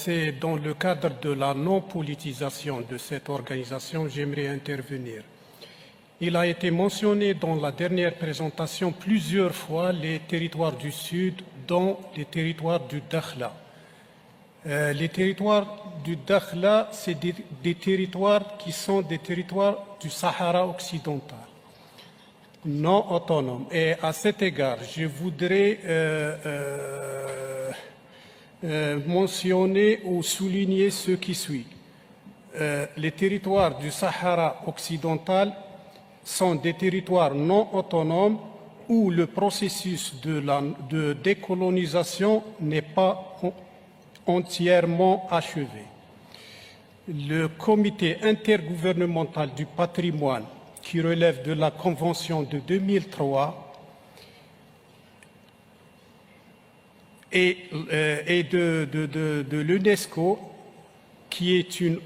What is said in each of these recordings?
c'est dans le cadre de la non-politisation de cette organisation, j'aimerais intervenir. Il a été mentionné dans la dernière présentation plusieurs fois les territoires du Sud, dont les territoires du Dakhla. Les territoires du Dakhla, c'est des territoires qui sont des territoires du Sahara occidental, non autonomes. Et à cet égard, je voudrais mentionner ou souligner ce qui suit. Les territoires du Sahara occidental sont des territoires non autonomes où le processus de décolonisation n'est pas entièrement achevé. Le comité intergouvernemental du patrimoine, qui relève de la Convention de 2003 et de l'UNESCO, qui est une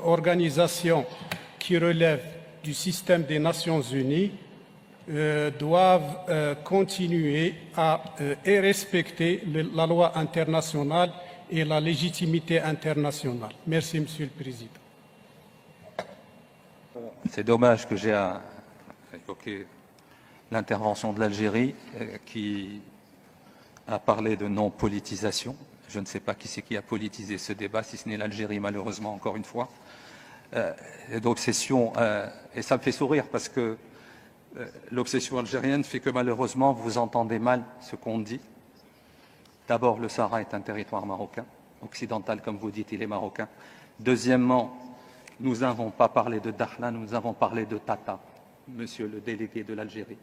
organisation qui relève du système des Nations Unies, doivent continuer et respecter la loi internationale et la légitimité internationale. Merci, Monsieur le Président. C'est dommage que j'ai évoqué l'intervention de l'Algérie qui a parlé de non-politisation. Je ne sais pas qui c'est qui a politisé ce débat, si ce n'est l'Algérie, malheureusement, encore une fois. D'obsession, et ça me fait sourire parce que l'obsession algérienne fait que malheureusement vous entendez mal ce qu'on dit. D'abord, le Sahara est un territoire marocain, occidental comme vous dites, il est marocain. Deuxièmement, nous n'avons pas parlé de Dakhla, nous avons parlé de Tata, monsieur le délégué de l'Algérie.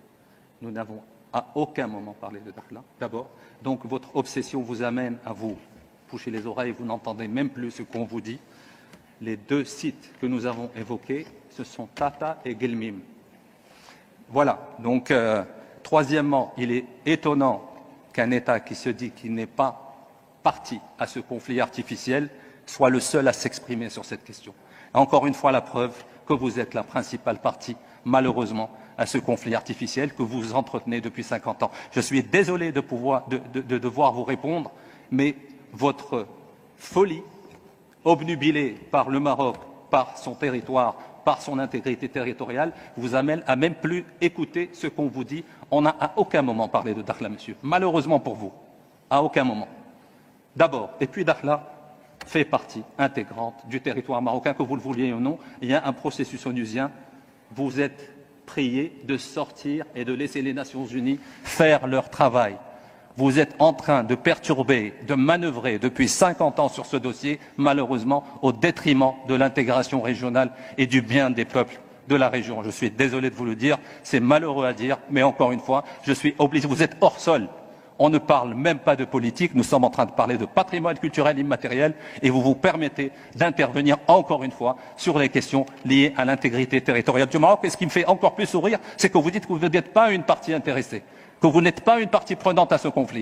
Nous n'avons à aucun moment parlé de Dakhla, d'abord. Donc votre obsession vous amène à vous boucher les oreilles, vous n'entendez même plus ce qu'on vous dit. Les deux sites que nous avons évoqués, ce sont Tata et Guelmim. Voilà. Donc, troisièmement, il est étonnant qu'un État qui se dit qu'il n'est pas parti à ce conflit artificiel soit le seul à s'exprimer sur cette question. Encore une fois, la preuve que vous êtes la principale partie, malheureusement, à ce conflit artificiel que vous entretenez depuis 50 ans. Je suis désolé de devoir vous répondre, mais votre folie, obnubilé par le Maroc, par son territoire, par son intégrité territoriale, vous amène à même plus écouter ce qu'on vous dit. On n'a à aucun moment parlé de Dakhla, monsieur. Malheureusement pour vous, à aucun moment. D'abord, et puis Dakhla fait partie intégrante du territoire marocain, que vous le vouliez ou non. Il y a un processus onusien. Vous êtes priés de sortir et de laisser les Nations Unies faire leur travail. Vous êtes en train de perturber, de manœuvrer depuis 50 ans sur ce dossier, malheureusement, au détriment de l'intégration régionale et du bien des peuples de la région. Je suis désolé de vous le dire, c'est malheureux à dire, mais encore une fois, je suis obligé. Vous êtes hors sol. On ne parle même pas de politique, nous sommes en train de parler de patrimoine culturel immatériel et vous vous permettez d'intervenir encore une fois sur les questions liées à l'intégrité territoriale du Maroc. Et ce qui me fait encore plus sourire, c'est que vous dites que vous n'êtes pas une partie intéressée, que vous n'êtes pas une partie prenante à ce conflit.